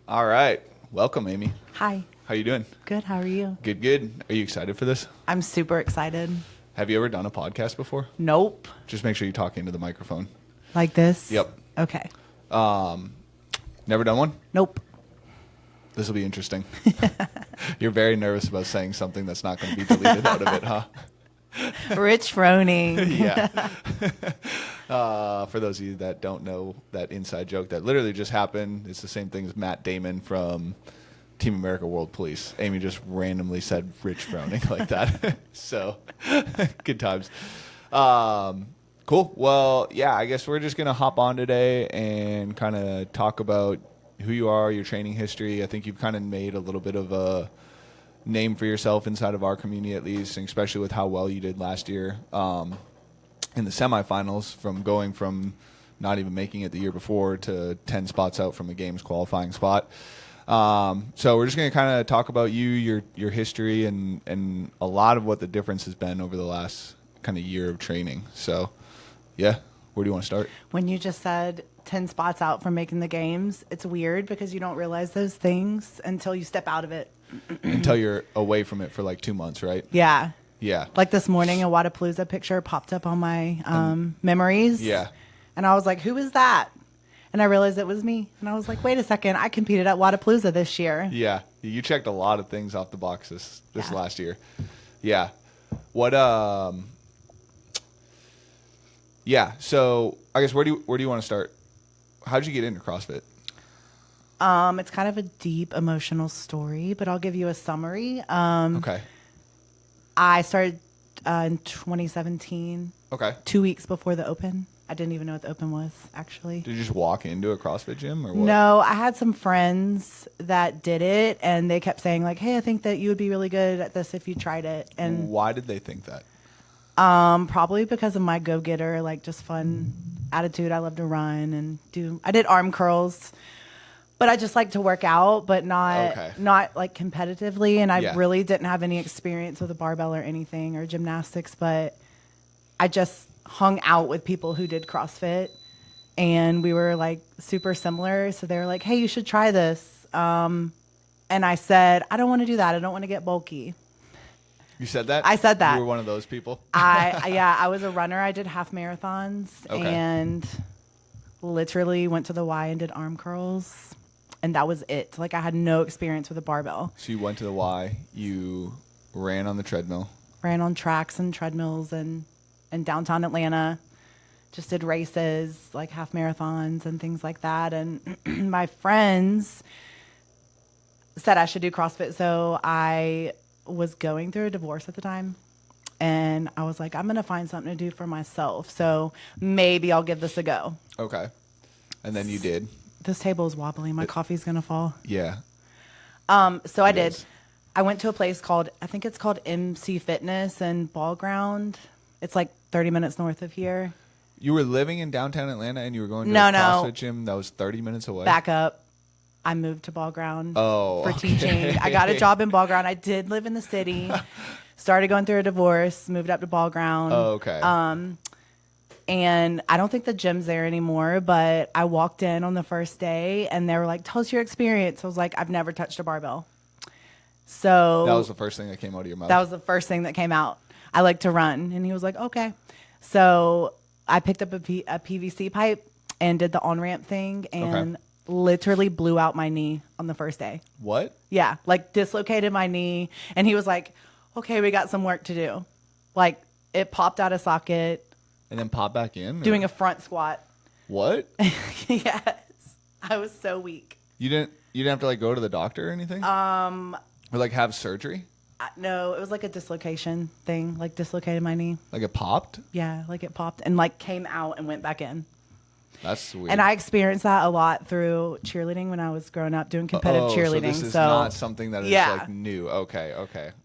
All right. Welcome, Amy. Hi. How you doing? Good. How are you? Good, good. Are you excited for this? I'm super excited. Have you ever done a podcast before? Nope. Just make sure you talk into the microphone. Like this? Yep. Okay. Never done one? Nope. This will be interesting. You're very nervous about saying something that's not going to be deleted out of it, huh? Rich Froning. Yeah. For those of you that don't know that inside joke that literally just happened, it's the same thing as Matt Damon from Team America World Police. Amy just randomly said Rich Froning like that. So, good times. Cool. Well, yeah, I guess we're just going to hop on today and kind of talk about who you are, your training history. I think you've kind of made a little bit of a name for yourself inside of our community, at least, and especially with how well you did last year in the semifinals, from going from not even making it the year before to 10 spots out from a games qualifying spot. So we're just going to kind of talk about you, your history, and a lot of what the difference has been over the last kind of year of training. So, yeah, where do you want to start? When you just said 10 spots out from making the games, it's weird because you don't realize those things until you step out of it. Until you're away from it for like 2 months, right? Yeah. Yeah. Like this morning, a Wadapalooza picture popped up on my memories. Yeah. And I was like, who is that? And I realized it was me. And I was like, wait a second, I competed at Wadapalooza this year. Yeah. You checked a lot of things off the box this Yeah. last year. Yeah. What yeah, so I guess where do you want to start? How'd you get into CrossFit? It's kind of a deep emotional story, but I'll give you a summary. Okay. I started in 2017, Okay. 2 weeks before the Open. I didn't even know what the Open was, actually. Did you just walk into a CrossFit gym or what? No, I had some friends that did it, and they kept saying, like, hey, I think that you would be really good at this if you tried it. And Why did they think that? probably because of my go-getter, like, just fun attitude. I love to run and I did arm curls. But I just like to work out, but not like competitively. And I really didn't have any experience with a barbell or anything or gymnastics, but I just hung out with people who did CrossFit, and we were like super similar. So they were like, hey, you should try this. And I said, I don't want to do that. I don't want to get bulky. You said that? I said that. You were one of those people? I was a runner. I did half marathons and literally went to the Y and did arm curls. And that was it. Like, I had no experience with a barbell. So you went to the Y, you ran on the treadmill. Ran on tracks and treadmills and in downtown Atlanta. Just did races, like half marathons and things like that. And my friends said I should do CrossFit. So I was going through a divorce at the time. And I was like, I'm going to find something to do for myself. So maybe I'll give this a go. Okay. And then you did. This table is wobbling. My coffee's going to fall. Yeah. So I did. I went to a place I think it's called MC Fitness and Ball Ground. It's like 30 minutes north of here. You were living in downtown Atlanta and you were going to a CrossFit gym that was 30 minutes away? Back up. I moved to Ball Ground for okay. teaching. I got a job in Ball Ground. I did live in the city. Started going through a divorce. Moved up to Ball Ground. Oh, okay. And I don't think the gym's there anymore, but I walked in on the first day and they were like, tell us your experience. I was like, I've never touched a barbell. So that was the first thing that came out of your mouth? That was the first thing that came out. I like to run. And he was like, okay. So I picked up a PVC pipe and did the on-ramp thing and literally blew out my knee on the first day. What? Yeah, like dislocated my knee. And he was like, okay, we got some work to do. Like, it popped out of socket. And then pop back in? Doing a front squat. What? Yes. I was so weak. You didn't have to like go to the doctor or anything? Or like have surgery? No, it was like a dislocation thing, like dislocated my knee. Like it popped? Yeah, like it popped and like came out and went back in. That's weird. And I experienced that a lot through cheerleading when I was growing up doing competitive cheerleading. So this is not something that is like new. Okay.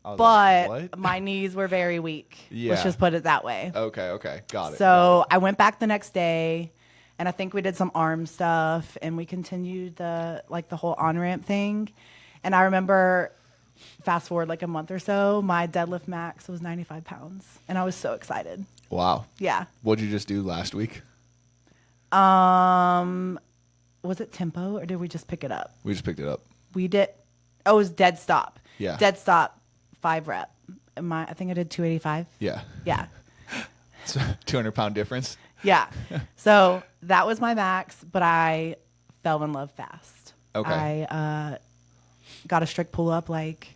But like, what? my knees were very weak. Yeah. Let's just put it that way. Okay. Got it. So I went back the next day and I think we did some arm stuff and we continued the whole on-ramp thing. And I remember fast forward like a month or so, my deadlift max was 95 pounds and I was so excited. Wow. Yeah. What'd you just do last week? was it tempo or did we just pick it up? We just picked it up. We did. Oh, it was dead stop. Yeah. Dead stop, 5 rep. I think I did 285. Yeah. Yeah. It's a 200-pound difference. Yeah. So that was my max, but I fell in love fast. Okay. I got a strict pull up like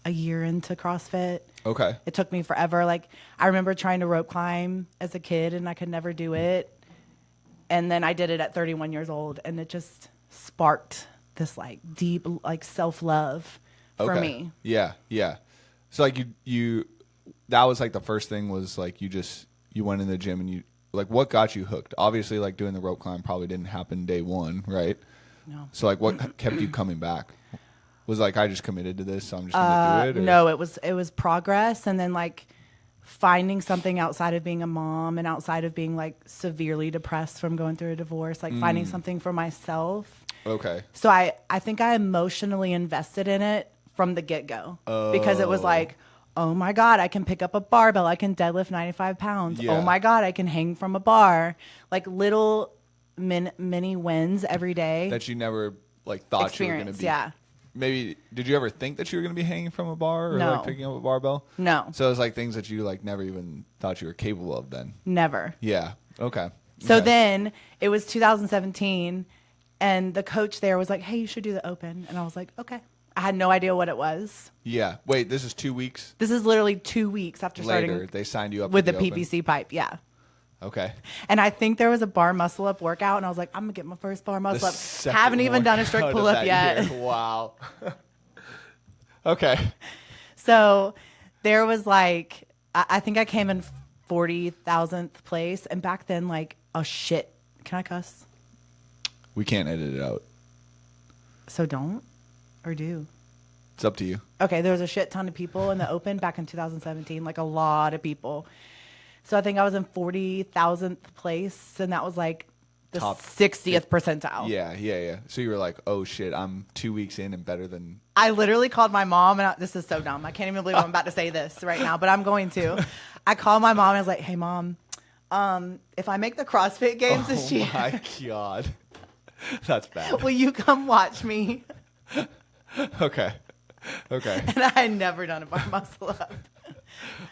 a year into CrossFit. Okay. It took me forever. Like I remember trying to rope climb as a kid and I could never do it. And then I did it at 31 years old and it just sparked this like deep like self-love for me. Yeah. Yeah. So like you that was like the first thing was like you went in the gym and you like what got you hooked? Obviously like doing the rope climb probably didn't happen day one, right? No. So like what kept you coming back? Was like I just committed to this, so I'm just gonna do it? Or? No, it was progress and then like finding something outside of being a mom and outside of being like severely depressed from going through a divorce, like finding something for myself. Okay. So I think I emotionally invested in it from the get-go because it was like, oh my God, I can pick up a barbell. I can deadlift 95 pounds. Yeah. Oh my God, I can hang from a bar. Like little mini wins every day. That you never like thought you were going to be. Yeah. Maybe, did you ever think that you were going to be hanging from a bar or No. like picking up a barbell? No. So it was like things that you like never even thought you were capable of then? Never. Yeah. Okay. So Okay. then it was 2017 and the coach there was like, hey, you should do the open. And I was like, okay. I had no idea what it was. Yeah. Wait, this is 2 weeks This is literally 2 weeks after later. starting They signed you up with for the the open? PPC pipe. Yeah. Okay. And I think there was a bar muscle up workout, and I was like, I'm gonna get my first bar muscle up. second Haven't even done a strict workout pull of up that yet. year. Wow. Okay. So there was like, I think I came in 40,000th place, and back then, like, oh shit, can I cuss? We can't edit it out. So don't, or do. It's up to you. Okay, there was a shit ton of people in the open back in 2017, like a lot of people. So I think I was in 40,000th place, and that was like the Top 60th percentile. Yeah, yeah, yeah. So you were like, oh shit, I'm 2 weeks in and better than. I literally called my mom, and this is so dumb. I can't even believe I'm about to say this right now, but I'm going to. I called my mom, and I was like, hey, Mom, if I make the CrossFit Games this year. Oh my God. That's bad. Will you come watch me? Okay. Okay. And I had never done a bar muscle up.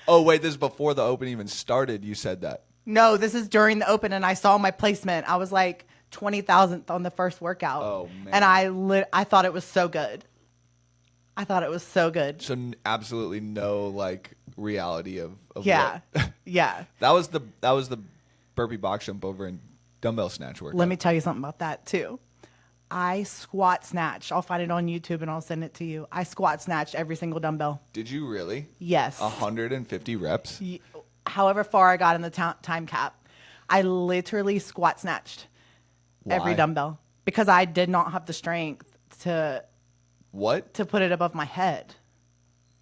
Oh, wait, this is before the open even started. You said that. No, this is during the open, and I saw my placement. I was like 20,000th on the first workout. Oh, man. And I thought it was so good. I thought it was so good. So absolutely no like reality of Yeah. what- Yeah. That was the burpee box jump over and dumbbell snatch workout. Let me tell you something about that too. I squat snatched. I'll find it on YouTube and I'll send it to you. I squat snatched every single dumbbell. Did you really? Yes. 150 reps? However far I got in the time cap, I literally squat snatched every Why? dumbbell because I did not have the strength to What? put it above my head.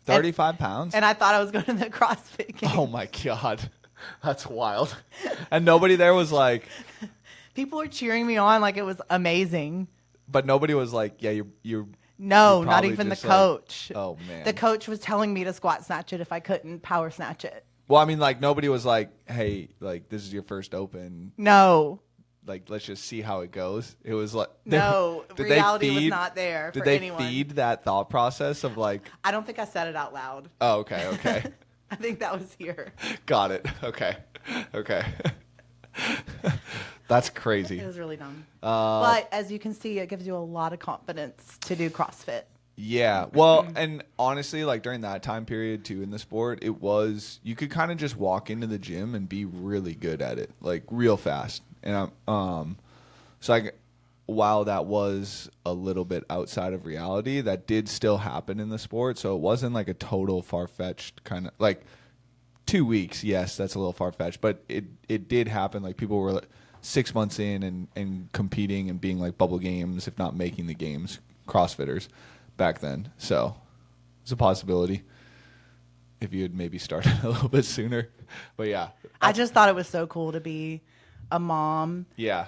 35 pounds? And I thought I was going to the CrossFit Games. Oh my God. That's wild. And nobody there was like, People were cheering me on like it was amazing. but nobody was like, yeah, you're No, You're not probably even the just like, coach. oh, man. The coach was telling me to squat snatch it if I couldn't power snatch it. Well, I mean, like nobody was like, hey, like this is your first open. No. Like, let's just see how it goes. It was like, No, did they reality was feed- not there Did for they anyone. feed that thought process of like, I don't think I said it out loud. oh, okay, okay. I think that was here. Got it. Okay. Okay. That's crazy. It was really dumb. But as you can see, it gives you a lot of confidence to do CrossFit. Yeah. Well, and honestly, like during that time period too in the sport, it was, you could kind of just walk into the gym and be really good at it, like real fast. And so like, while that was a little bit outside of reality, that did still happen in the sport. So it wasn't like a total far-fetched kind of like 2 weeks. Yes, that's a little far-fetched, but it did happen. Like people were like 6 months in and competing and being like bubble games, if not making the games, CrossFitters back then. So it's a possibility if you had maybe started a little bit sooner. But yeah. I just thought it was so cool to be a mom Yeah.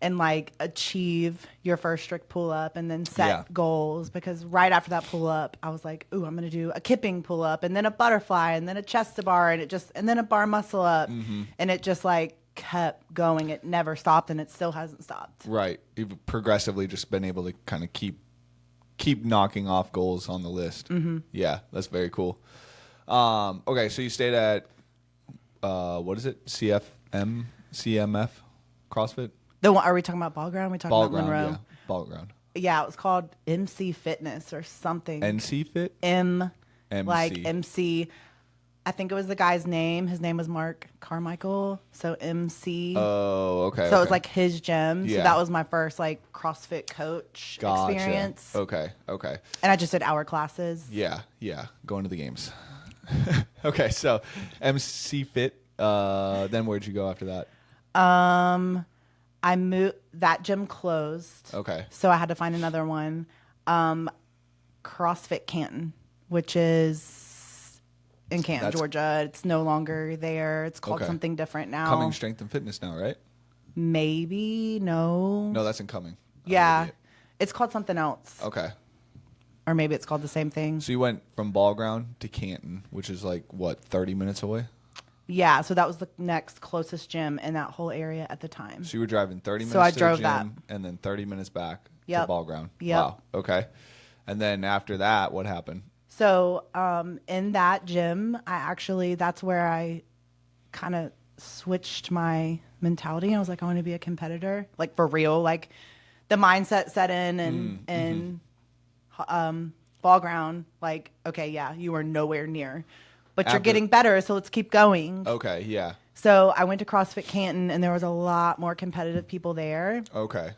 and like achieve your first strict pull up and then set Yeah. goals, because right after that pull up I was like, ooh, I'm gonna do a kipping pull up and then a butterfly and then a chest to bar and then a bar muscle up, and it just like kept going. It never stopped, and it still hasn't stopped. Right. You've progressively just been able to kind of keep knocking off goals on the list. Mm-hmm. Yeah, that's very cool. Okay, so you stayed at what is it? CMF CrossFit? The one, are we talking about Ball Ground? Are we talking Ball about Ground, Monroe? yeah. Ball Ground. Yeah, it was called MC Fitness or something. NC Fit? MC. MC. Like MC. I think it was the guy's name. His name was Mark Carmichael. So MC. Oh, okay. So it was like his gym. Yeah. So that was my first like CrossFit coach experience. Okay. And I just did hour classes. Yeah. Going to the games. Okay, so MC Fit. Then where'd you go after that? I moved. That gym closed. Okay. So I had to find another one. CrossFit Canton, which is in Canton, Georgia. It's no longer there. It's called something different now. Cumming Strength and Fitness now, right? Maybe. No, that's in Cumming. Yeah. It's called something else. Okay. Or maybe it's called the same thing. So you went from Ball Ground to Canton, which is like, what, 30 minutes away? Yeah, so that was the next closest gym in that whole area at the time. So you were driving 30 minutes so I to drove the that. gym and then 30 minutes back Yep. to Ball Ground. Yep. Wow. Okay. And then after that, what happened? So in that gym, that's where I kind of switched my mentality. I was like, I want to be a competitor, like for real. Like the mindset set in and Ball Ground, like, okay, yeah, you are nowhere near. But you're getting better, so let's keep going. Okay, yeah. So I went to CrossFit Canton, and there was a lot more competitive people there. Okay.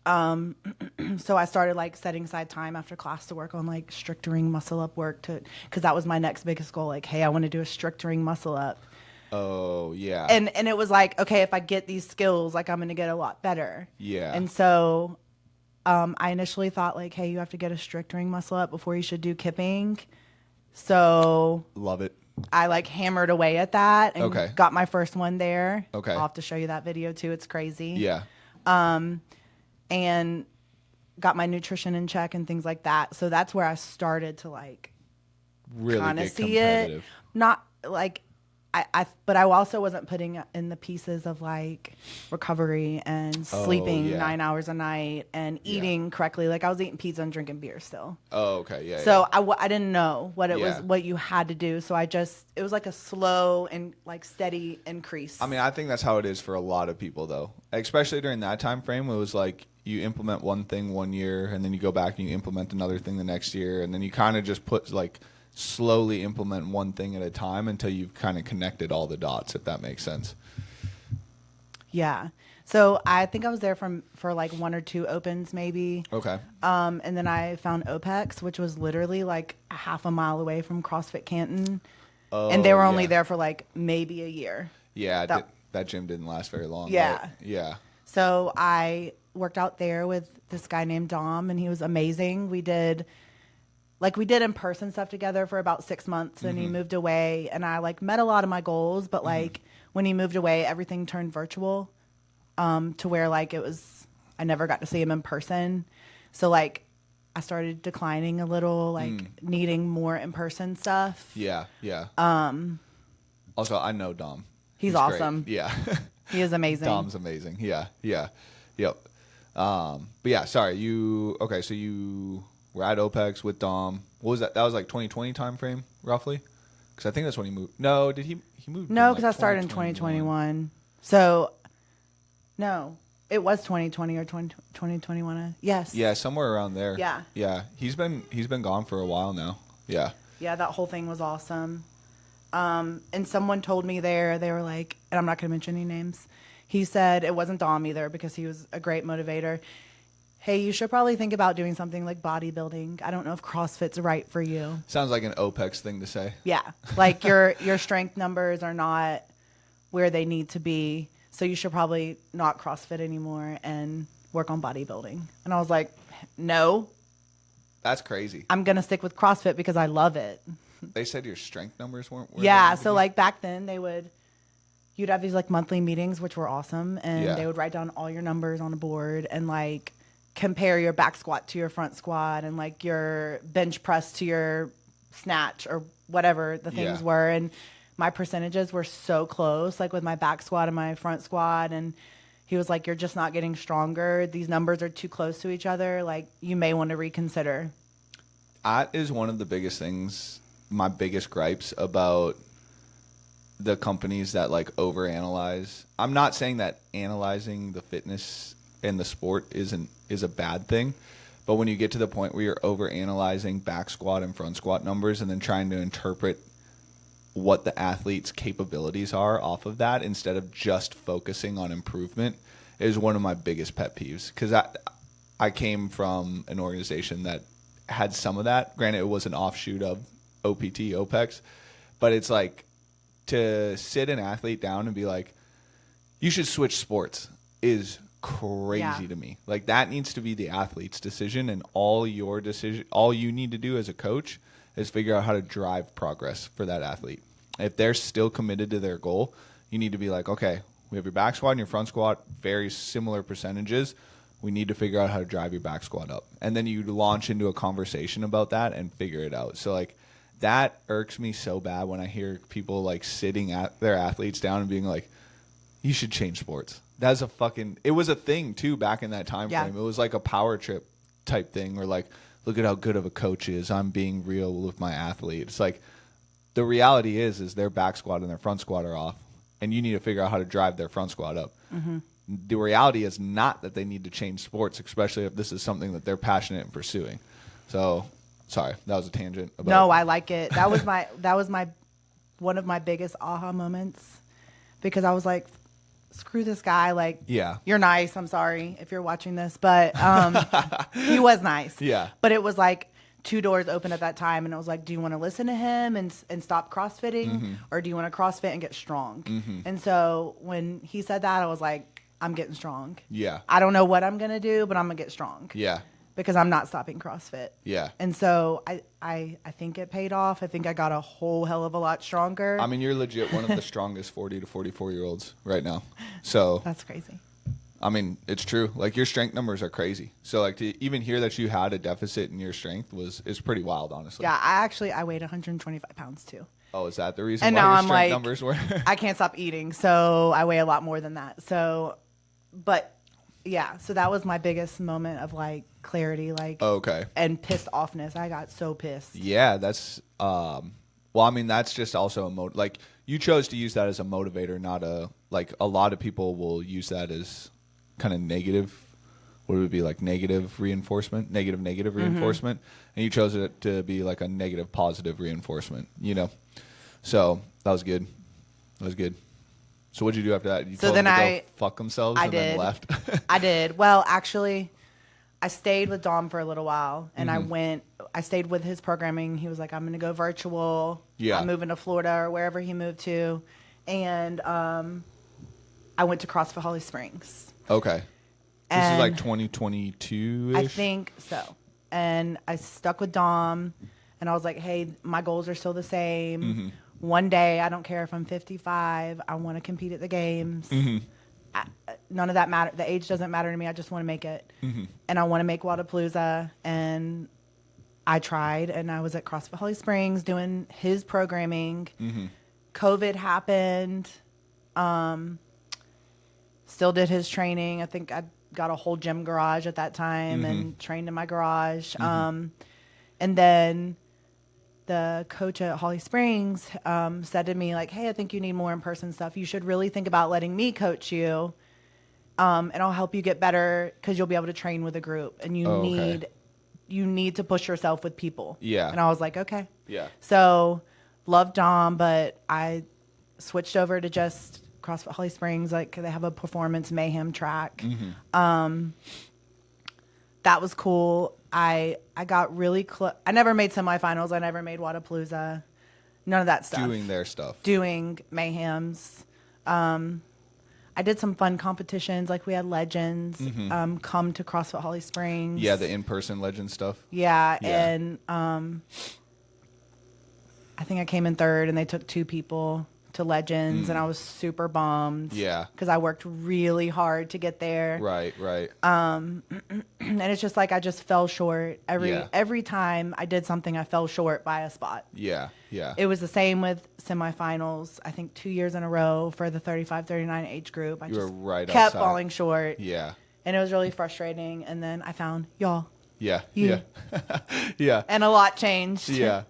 So I started like setting aside time after class to work on like strict ring muscle up work because that was my next biggest goal. Like, hey, I want to do a strict ring muscle up. Oh, yeah. And it was like, okay, if I get these skills, like I'm going to get a lot better. Yeah. And so I initially thought like, hey, you have to get a strict ring muscle up before you should do kipping. So love it. I like hammered away at that and got my first one there. Okay. I'll have to show you that video too. It's crazy. Yeah. And got my nutrition in check and things like that. So that's where I started to like really kind of get see competitive. it. Not like but I also wasn't putting in the pieces of like recovery and sleeping 9 hours a night and eating correctly. Like I was eating pizza and drinking beer still. Oh, okay. Yeah. So I didn't know what it was, what you had to do. So it was like a slow and like steady increase. I mean, I think that's how it is for a lot of people though, especially during that time frame. It was like you implement one thing one year and then you go back and you implement another thing the next year. And then you kind of just put like slowly implement one thing at a time until you've kind of connected all the dots, if that makes sense. Yeah. So I think I was there for like 1 or 2 opens maybe. Okay. And then I found OPEX, which was literally like a half a mile away from CrossFit Canton. Oh, and they were only there for like maybe a year. Yeah. That gym didn't last very long. Yeah. Right? Yeah. So I worked out there with this guy named Dom, and he was amazing. We did in-person stuff together for about 6 months, and he moved away, and I like met a lot of my goals, but like when he moved away, everything turned virtual, to where like I never got to see him in person. So like I started declining a little, like needing more in-person stuff. Yeah. Yeah. Also, I know Dom. He's awesome. Great. Yeah. He is amazing. Dom's amazing. Yeah. Yeah. Yep. But yeah, sorry. So you were at OPEX with Dom. What was that? That was like 2020 time frame, roughly? Because I think that's when he moved. No, did he moved? No, because I started in 2021. So, no, it was 2020 or 2021. Yes. Yeah, somewhere around there. Yeah. Yeah, he's been gone for a while now. Yeah. Yeah, that whole thing was awesome. And someone told me there, they were like, and I'm not going to mention any names. He said it wasn't Dom either because he was a great motivator. Hey, you should probably think about doing something like bodybuilding. I don't know if CrossFit's right for you. Sounds like an OPEX thing to say. Yeah. Like your strength numbers are not where they need to be. So you should probably not CrossFit anymore and work on bodybuilding. And I was like, no. That's crazy. I'm going to stick with CrossFit because I love it. They said your strength numbers weren't yeah. So like back then you'd have these like monthly meetings, which were awesome. And they would write down all your numbers on a board and like compare your back squat to your front squat and like your bench press to your snatch or whatever the things were. And my percentages were so close, like with my back squat and my front squat. And he was like, you're just not getting stronger. These numbers are too close to each other. Like, you may want to reconsider. That is one of the biggest things, my biggest gripes about the companies that like overanalyze. I'm not saying that analyzing the fitness and the sport is a bad thing, but when you get to the point where you're overanalyzing back squat and front squat numbers and then trying to interpret what the athlete's capabilities are off of that instead of just focusing on improvement is one of my biggest pet peeves. Because I came from an organization that had some of that. Granted, it was an offshoot of OPT, OPEX, but it's like to sit an athlete down and be like, you should switch sports is crazy to me. Like, that needs to be the athlete's decision, and all you need to do as a coach is figure out how to drive progress for that athlete. If they're still committed to their goal, you need to be like, okay, we have your back squat and your front squat, very similar percentages. We need to figure out how to drive your back squat up. And then you launch into a conversation about that and figure it out. So, like, that irks me so bad when I hear people, like, sitting at their athletes down and being like, you should change sports. That's a fucking – it was a thing, too, back in that time frame. It was like a power trip type thing where, like, look at how good of a coach is. I'm being real with my athlete. It's like the reality is their back squat and their front squat are off, and you need to figure out how to drive their front squat up. Mm-hmm. The reality is not that they need to change sports, especially if this is something that they're passionate in pursuing. So, sorry, that was a tangent. No, I like it. That was my one of my biggest aha moments, because I was like, screw this guy. Like, you're nice. I'm sorry if you're watching this, but he was nice. Yeah. But it was like 2 doors open at that time, and it was like, do you want to listen to him and stop CrossFitting, or do you want to CrossFit and get strong? And so when he said that, I was like, I'm getting strong. Yeah. I don't know what I'm gonna do, but I'm gonna get strong. Yeah. Because I'm not stopping CrossFit. Yeah. And so I think it paid off. I think I got a whole hell of a lot stronger. I mean, you're legit one of the strongest 40 to 44-year-olds right now. So that's crazy. I mean, it's true. Like, your strength numbers are crazy. So, like, to even hear that you had a deficit in your strength is pretty wild, honestly. Yeah, I weighed 125 pounds too. Oh, is that the reason and why now your I'm strength like, numbers were? I can't stop eating, so I weigh a lot more than that. So, but yeah, so that was my biggest moment of like clarity, like, okay, and pissed offness. I got so pissed. Yeah, that's well, I mean, that's just also like, you chose to use that as a motivator, not a, like, a lot of people will use that as kind of negative. What would it be, like negative reinforcement, negative reinforcement, and you chose it to be like a negative positive reinforcement, you know. So that was good. That was good. So what'd you do after that? You told them to go fuck themselves and then left? I did. Well, actually, I stayed with Dom for a little while, and I stayed with his programming. He was like, I'm going to go virtual. Yeah. I'm moving to Florida or wherever he moved to. And I went to CrossFit Holly Springs. Okay. This is like 2022-ish? I think so. And I stuck with Dom, and I was like, hey, my goals are still the same. Mm-hmm. One day, I don't care if I'm 55, I want to compete at the games. Mm-hmm. None of that matter. The age doesn't matter to me. I just want to make it. Mm-hmm. And I want to make Wadapalooza. And I tried, and I was at CrossFit Holly Springs doing his programming. Mm-hmm. COVID happened. Still did his training. I think I got a whole gym garage at that time and trained in my garage. And then the coach at Holly Springs said to me, like, hey, I think you need more in-person stuff. You should really think about letting me coach you, and I'll help you get better because you'll be able to train with a group. And you need to push yourself with people. Yeah. And I was like, okay. Yeah. So loved Dom, but I switched over to just CrossFit Holly Springs. Like, they have a performance mayhem track. That was cool. I got really close. I never made semifinals. I never made Wadapalooza. None of that stuff. Doing their stuff. Doing mayhems. I did some fun competitions. Like, we had legends come to CrossFit Holly Springs. Yeah, the in-person legend stuff. Yeah. And I think I came in third, and they took 2 people to Legends, and I was super bummed. Yeah. Because I worked really hard to get there. Right. And it's just like I just fell short. Every time I did something, I fell short by a spot. Yeah. It was the same with semifinals. I think 2 years in a row for the 35-39 age group. I just kept outside. falling short. Yeah. And it was really frustrating. And then I found y'all. Yeah. You. Yeah. And a lot changed. Yeah.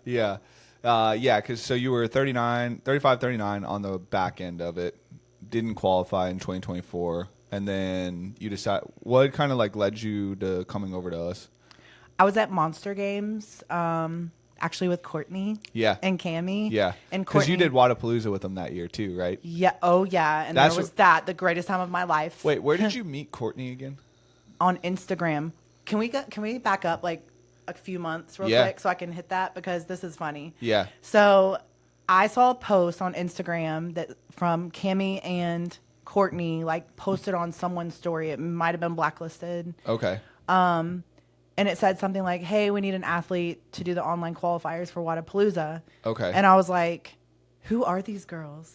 Because so you were 35-39 on the back end of it, didn't qualify in 2024, and then you decide. What kind of like led you to coming over to us? I was at Monster Games, actually with Courtney. Yeah. And Cammie. Yeah. And because you Courtney. did Wadapalooza with them that year too, right? Yeah. Oh yeah. And there was the greatest time of my life. Wait, where did you meet Courtney again? On Instagram. Can we back up like a few months real quick so I can hit that, because this is funny. Yeah. So I saw a post on Instagram that from Cammie and Courtney, like posted on someone's story. It might have been Blacklisted. Okay. And it said something like, hey, we need an athlete to do the online qualifiers for Wadapalooza. Okay. And I was like, who are these girls?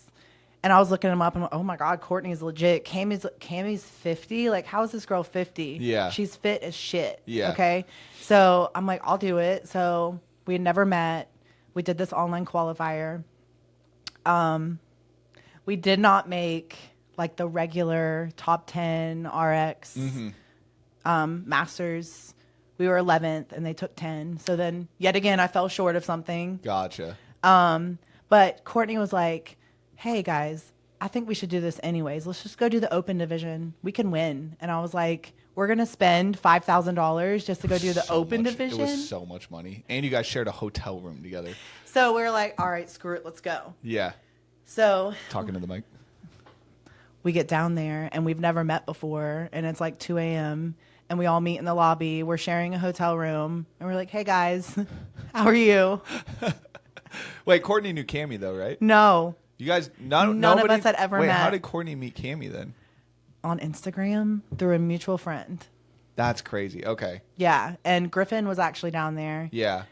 And I was looking them up and, oh my God, Courtney's legit. Cammie's 50. Like, how is this girl 50? Yeah. She's fit as shit. Yeah. Okay. So I'm like, I'll do it. So we had never met. We did this online qualifier. We did not make like the regular top 10 RX masters. We were 11th and they took 10. So then yet again, I fell short of something. Gotcha. But Courtney was like, hey guys, I think we should do this anyways. Let's just go do the open division. We can win. And I was like, we're going to spend $5,000 just to go do the open division. It was so much money. And you guys shared a hotel room together. So we were like, all right, screw it. Let's go. Yeah. So talking to the mic. We get down there and we've never met before. And it's like 2 a.m. and we all meet in the lobby. We're sharing a hotel room. And we're like, hey guys, how are you? Wait, Courtney knew Cammie though, right? No. You guys, none of us had ever met. How did Courtney meet Cammie then? On Instagram through a mutual friend. That's crazy. Okay. Yeah. And Griffin was actually down there. Yeah.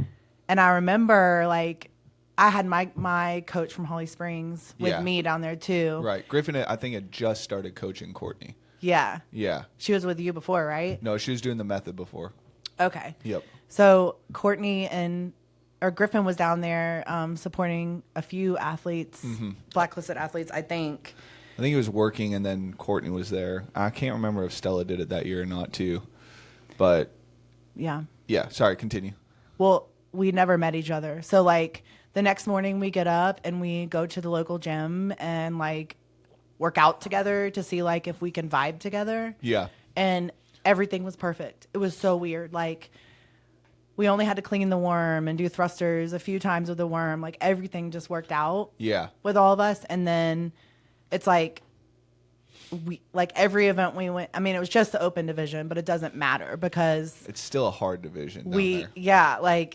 And I remember like I had my coach from Holly Springs with me down there too. Right. Griffin, I think, had just started coaching Courtney. Yeah. Yeah. She was with you before, right? No, she was doing the method before. Okay. Yep. So Courtney or Griffin was down there supporting a few athletes, Blacklisted athletes, I think. I think he was working, and then Courtney was there. I can't remember if Stella did it that year or not, too. But yeah. Yeah. Sorry. Continue. Well, we never met each other. So like the next morning we get up and we go to the local gym and like work out together to see like if we can vibe together. Yeah. And everything was perfect. It was so weird. Like we only had to clean the worm and do thrusters a few times with the worm. Like everything just worked out. Yeah. With all of us. And then it's like every event we went, I mean, it was just the open division, but it doesn't matter because it's still a hard division. There.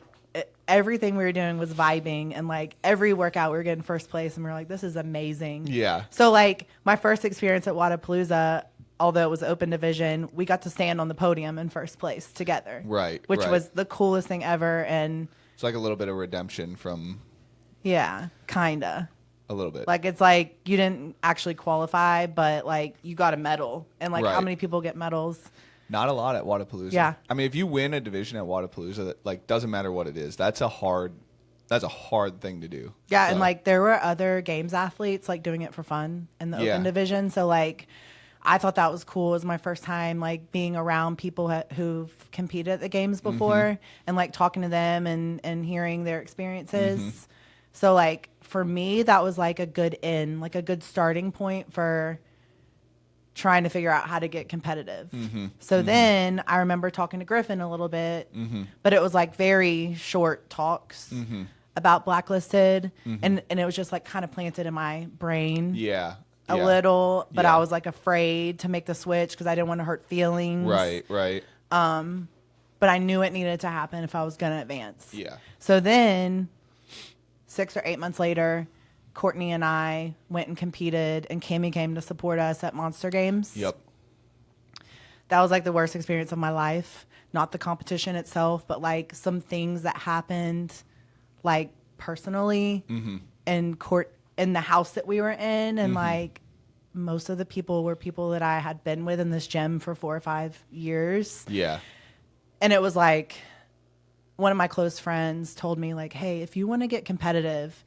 Everything we were doing was vibing, and like every workout we were getting first place, and we were like, this is amazing. Yeah. So like my first experience at Wadapalooza, although it was open division, we got to stand on the podium in first place together. Right. Which was the coolest thing ever. And it's like a little bit of redemption from. Yeah, kinda. A little bit. Like it's like you didn't actually qualify, but like you got a medal. And like how many people get medals? Not a lot at Wadapalooza. Yeah. I mean, if you win a division at Wadapalooza, that like doesn't matter what it is. That's a hard thing to do. Yeah, so. And like there were other games athletes like doing it for fun in the open division. So like I thought that was cool. It was my first time like being around people who've competed at the games before and like talking to them and hearing their experiences. So like for me, that was like a good like a good starting point for trying to figure out how to get competitive. So then I remember talking to Griffin a little bit, but it was like very short talks about Blacklisted. And it was just like kind of planted in my brain. Yeah. A little, but I was like afraid to make the switch because I didn't want to hurt feelings. Right. But I knew it needed to happen if I was going to advance. Yeah. So then 6 or 8 months later, Courtney and I went and competed, and Cammie came to support us at Monster Games. Yep. That was like the worst experience of my life. Not the competition itself, but like some things that happened like personally. And in the house that we were in, and like most of the people were people that I had been with in this gym for 4 or 5 years. Yeah. And it was like one of my close friends told me like, hey, if you want to get competitive,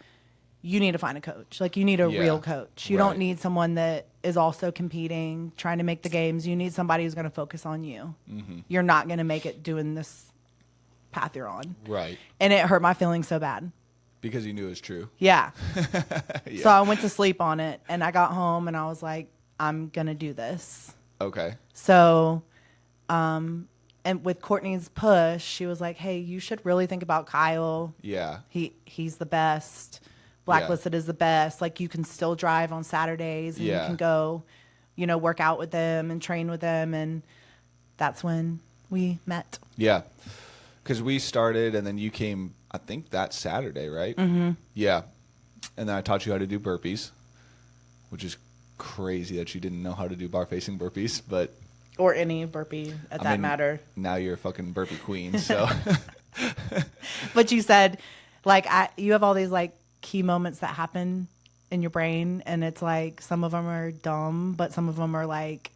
you need to find a coach. Like, you need a real coach. You don't need someone that is also competing, trying to make the games. You need somebody who's going to focus on you. You're not going to make it doing this path you're on. Right. And it hurt my feelings so bad. Because you knew it was true. Yeah. So I went to sleep on it, and I got home and I was like, I'm going to do this. Okay. So, and with Courtney's push, she was like, hey, you should really think about Kyle. Yeah. He's the best. Blacklisted is the best. Like, you can still drive on Saturdays, and you can go, you know, work out with them and train with them. And that's when we met. Yeah. Because we started, and then you came, I think, that Saturday, right? Mm-hmm. Yeah. And then I taught you how to do burpees, which is crazy that you didn't know how to do bar-facing burpees, but... Or any burpee, at that matter. Now you're a fucking burpee queen, so... But you said, like, you have all these, like, key moments that happen in your brain, and it's like some of them are dumb, but some of them are like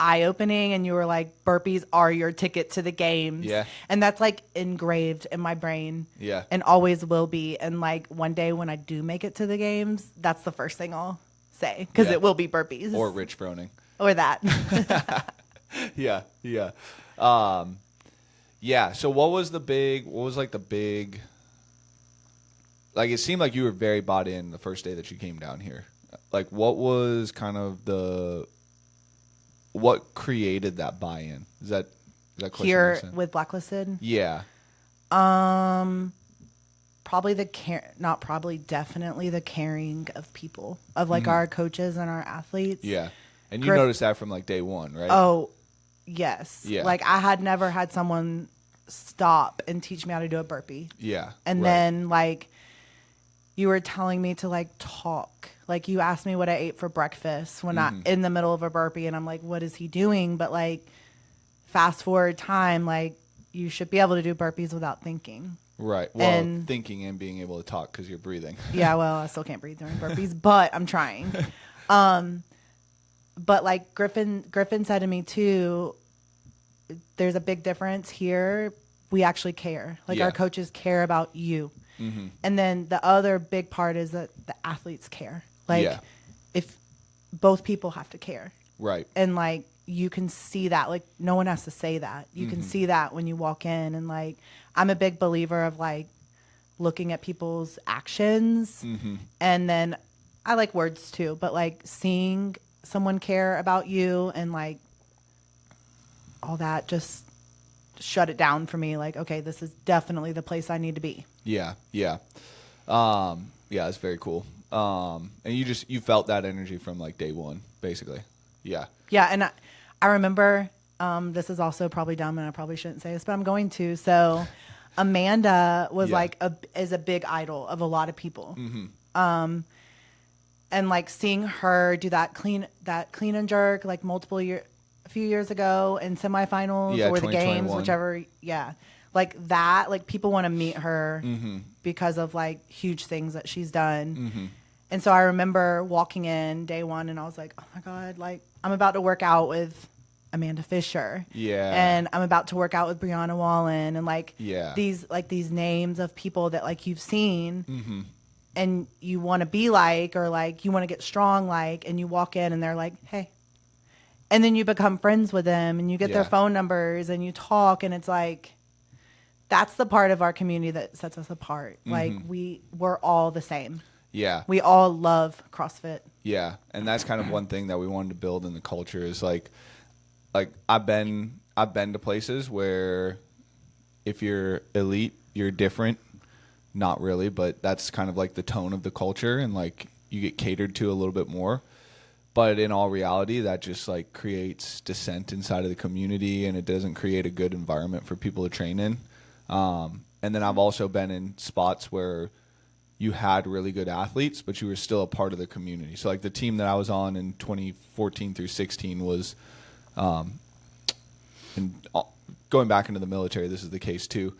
eye-opening, and you were like, burpees are your ticket to the games. Yeah. And that's like engraved in my brain. Yeah. And always will be. And like one day when I do make it to the games, that's the first thing I'll say, because it will be burpees. Or Rich Froning. Or that. Yeah. Yeah. So what was the big like, it seemed like you were very bought in the first day that you came down here. Like, what was kind of what created that buy-in? Is that question Here with Blacklisted? Yeah. Probably definitely the caring of people, of like our coaches and our athletes. Yeah. And you noticed that from like day one, right? Oh, yes. Yeah. Like, I had never had someone stop and teach me how to do a burpee. Yeah. And then like, you were telling me to like talk. Like, you asked me what I ate for breakfast when I'm in the middle of a burpee, and I'm like, what is he doing? But like, fast forward time, like, you should be able to do burpees without thinking. Right. Well, thinking and being able to talk because you're breathing. Yeah, well, I still can't breathe during burpees, but I'm trying. But like Griffin said to me too, there's a big difference here. We actually care. Like, our coaches care about you. And then the other big part is that the athletes care. Like, if both people have to care. Right. And like, you can see that. Like, no one has to say that. You can see that when you walk in. And like, I'm a big believer of like looking at people's actions. And then I like words too, but like seeing someone care about you and like all that just shut it down for me. Like, okay, this is definitely the place I need to be. Yeah. It's very cool. And you felt that energy from like day one, basically. Yeah. Yeah. And I remember, this is also probably dumb and I probably shouldn't say this, but I'm going to. So Amanda was is a big idol of a lot of people. And like seeing her do that clean and jerk, like a few years ago in semifinals or the games, whichever. Yeah. Like that, like people want to meet her because of like huge things that she's done. And so I remember walking in day one and I was like, oh my God, like I'm about to work out with Amanda Fisher. Yeah. And I'm about to work out with Brianna Wallen and like these names of people that like you've seen and you want to be like, or like you want to get strong like, and you walk in and they're like, hey. And then you become friends with them and you get their phone numbers and you talk, and it's like, that's the part of our community that sets us apart. Like we're all the same. Yeah. We all love CrossFit. Yeah. And that's kind of one thing that we wanted to build in the culture is like I've been to places where if you're elite, you're different. Not really, but that's kind of like the tone of the culture, and like you get catered to a little bit more. But in all reality, that just like creates dissent inside of the community, and it doesn't create a good environment for people to train in. And then I've also been in spots where you had really good athletes, but you were still a part of the community. So like the team that I was on in 2014 through 16 was, and going back into the military, this is the case too.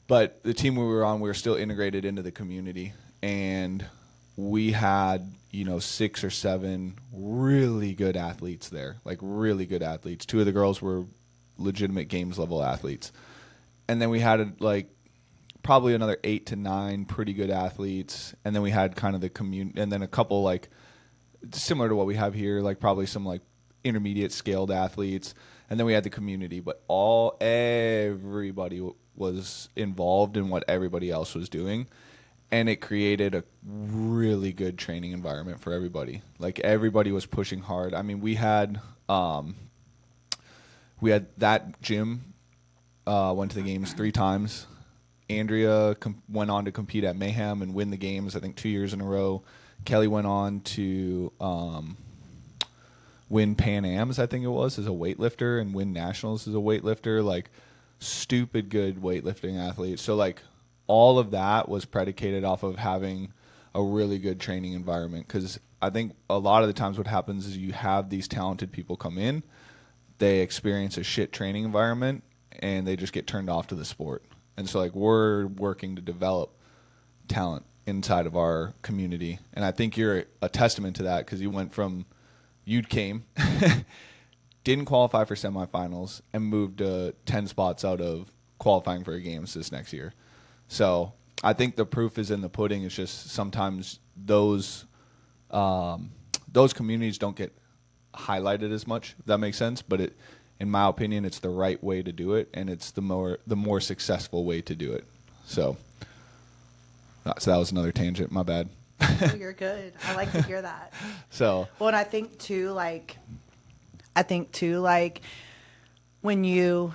But the team we were on, we were still integrated into the community, and we had, 6 or 7 really good athletes there, like really good athletes. 2 of the girls were legitimate games level athletes. And then we had like probably another 8 to 9 pretty good athletes. And then we had kind of the community, and then a couple like similar to what we have here, like probably some like intermediate scaled athletes. And then we had the community, but everybody was involved in what everybody else was doing. And it created a really good training environment for everybody. Like everybody was pushing hard. I mean, we had that gym went to the games 3 times. Andrea went on to compete at Mayhem and win the games, I think 2 years in a row. Kelly went on to win Pan Ams, I think it was, as a weightlifter, and win nationals as a weightlifter. Like stupid good weightlifting athlete. So like all of that was predicated off of having a really good training environment, because I think a lot of the times what happens is you have these talented people come in, they experience a shit training environment, and they just get turned off to the sport. And so like we're working to develop talent inside of our community. And I think you're a testament to that, because you came, didn't qualify for semifinals, and moved to 10 spots out of qualifying for games this next year. So I think the proof is in the pudding. It's just sometimes those communities don't get highlighted as much, if that makes sense. But in my opinion, it's the right way to do it, and it's the more successful way to do it. So that was another tangent. My bad. Oh, you're good. I like to hear that. So well, and I think too, like when you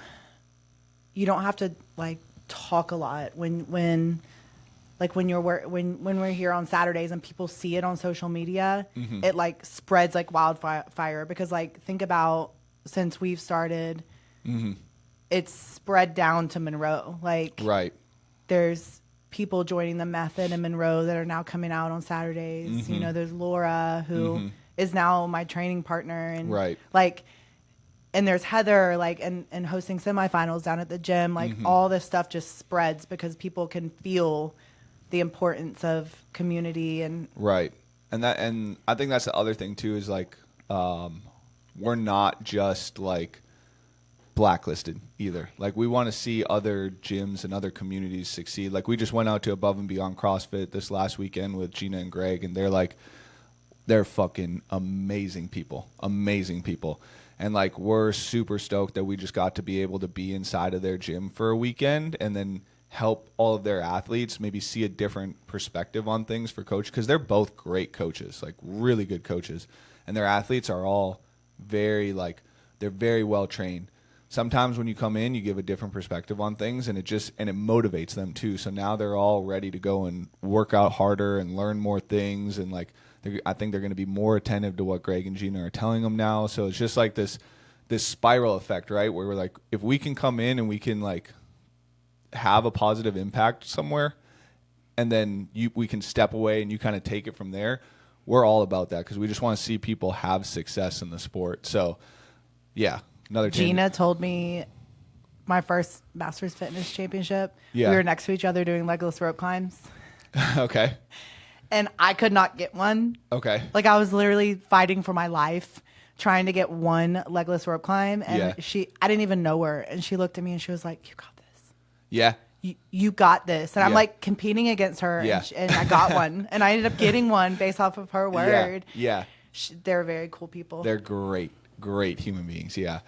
don't have to like talk a lot when we're here on Saturdays and people see it on social media, mm-hmm. it like spreads like wildfire, because like think about since we've started, mm-hmm. it's spread down to Monroe. Like right. There's people joining the method in Monroe that are now coming out on Saturdays. Mm-hmm. There's Laura who mm-hmm. is now my training partner, and right. like, and there's Heather, like, and hosting semifinals down at the gym. Like mm-hmm. all this stuff just spreads because people can feel the importance of community and right. And I think that's the other thing too, is like we're not just like Blacklisted either. Like we want to see other gyms and other communities succeed. Like we just went out to Above and Beyond CrossFit this last weekend with Gina and Greg, and they're fucking amazing people. And like we're super stoked that we just got to be able to be inside of their gym for a weekend and then help all of their athletes maybe see a different perspective on things for coach, because they're both great coaches, like really good coaches, and their athletes are all they're very well trained. Sometimes when you come in, you give a different perspective on things, and it motivates them too. So now they're all ready to go and work out harder and learn more things, and like I think they're going to be more attentive to what Greg and Gina are telling them now. So it's just like this spiral effect, right? Where we're like, if we can come in and we can like have a positive impact somewhere, and then we can step away and you kind of take it from there. We're all about that, because we just want to see people have success in the sport. So yeah, another tangent. Gina told me my first Masters Fitness Championship, yeah. we were next to each other doing legless rope climbs. Okay. And I could not get one. Okay. Like I was literally fighting for my life trying to get one legless rope climb, and I didn't even know her, and she looked at me and she was like, "You got this." Yeah. You got this. And I'm like competing against her, and I got one, and I ended up getting one based off of her word. Yeah. They're very cool people. They're great human beings. Yeah.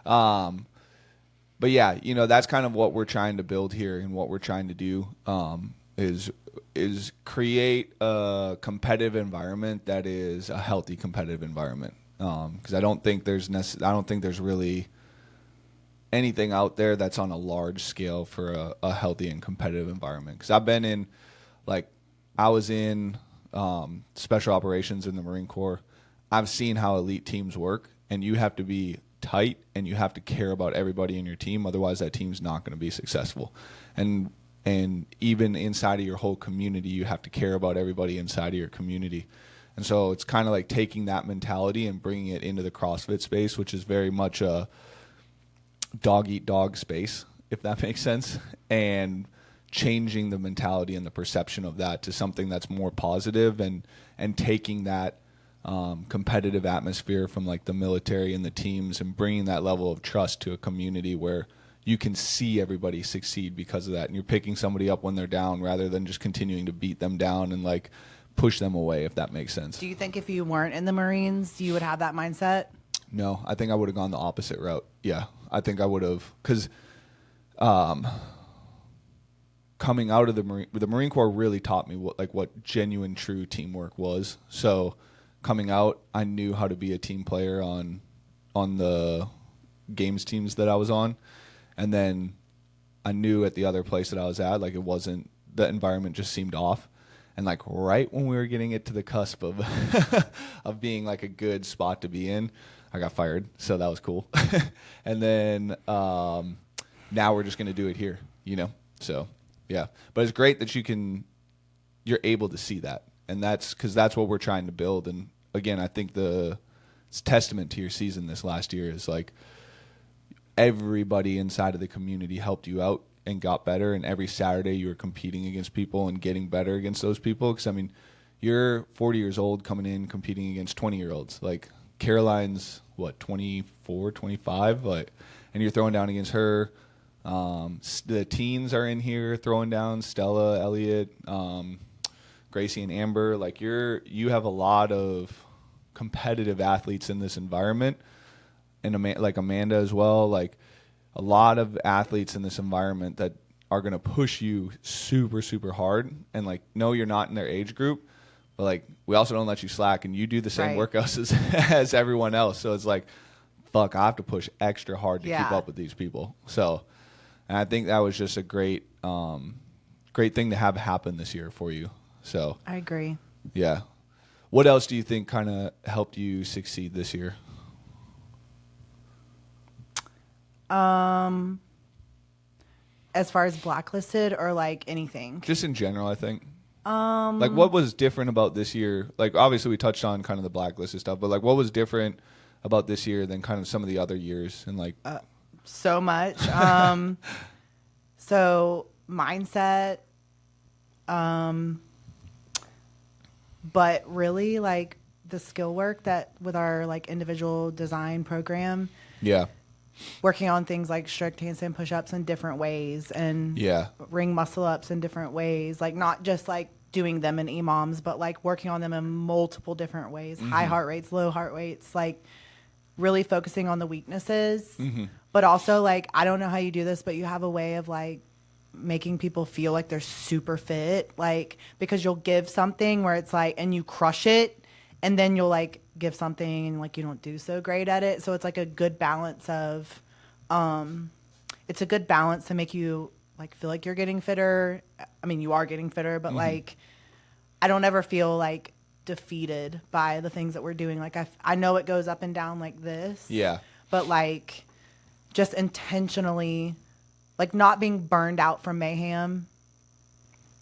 But yeah, that's kind of what we're trying to build here, and what we're trying to do is create a competitive environment that is a healthy competitive environment. Because I don't think there's really anything out there that's on a large scale for a healthy and competitive environment. Because I've been in, I was in special operations in the Marine Corps. I've seen how elite teams work, and you have to be tight and you have to care about everybody in your team. Otherwise, that team's not going to be successful. And even inside of your whole community, you have to care about everybody inside of your community. And so it's kind of like taking that mentality and bringing it into the CrossFit space, which is very much a dog-eat-dog space, if that makes sense, and changing the mentality and the perception of that to something that's more positive, and taking that competitive atmosphere from like the military and the teams and bringing that level of trust to a community where you can see everybody succeed because of that, and you're picking somebody up when they're down rather than just continuing to beat them down and like push them away, if that makes sense. Do you think if you weren't in the Marines, you would have that mindset? No, I think I would have gone the opposite route. Yeah, I think I would have, because coming out of the Marine Corps really taught me what genuine, true teamwork was. So coming out, I knew how to be a team player on the games teams that I was on. And then I knew at the other place that I was at, like, it wasn't, the environment just seemed off. And like right when we were getting it to the cusp of of being like a good spot to be in, I got fired. So that was cool. And then now we're just going to do it here, you know? So yeah, but it's great that you're able to see that. And that's because that's what we're trying to build. And again, I think it's testament to your season this last year is like, everybody inside of the community helped you out and got better, and every Saturday you were competing against people and getting better against those people. Because I mean, you're 40 years old coming in competing against 20-year-olds. Like Caroline's what, 24, 25, like, and you're throwing down against her. The teens are in here throwing down Stella, Elliot, Gracie, and Amber. Like you have a lot of competitive athletes in this environment. And like Amanda as well, like a lot of athletes in this environment that are going to push you super, super hard. And like, no, you're not in their age group, but like, we also don't let you slack, and you do the same workouts as everyone else. So it's like, fuck, I have to push extra hard to keep up with these people. So, and I think that was just a great thing to have happen this year for you. So I agree. Yeah. What else do you think kind of helped you succeed this year? As far as Blacklisted or like anything? Just in general, I think. Like what was different about this year? Like obviously we touched on kind of the Blacklisted stuff, but like what was different about this year than kind of some of the other years? And like so much. So mindset, but really like the skill work that with our like individual design program. Yeah. Working on things like strict handstand push-ups in different ways and ring muscle-ups in different ways. Like not just like doing them in EMOMs, but like working on them in multiple different ways. Mm-hmm. High heart rates, low heart rates, like really focusing on the weaknesses. Mm-hmm. But also like, I don't know how you do this, but you have a way of like making people feel like they're super fit. Like, because you'll give something where it's like, and you crush it, and then you'll like give something and like you don't do so great at it. So it's like a good balance of, it's a good balance to make you like feel like you're getting fitter. I mean, you are getting fitter, but like, I don't ever feel like defeated by the things that we're doing. Like I know it goes up and down like this. Yeah. But like just intentionally, like not being burned out from mayhem.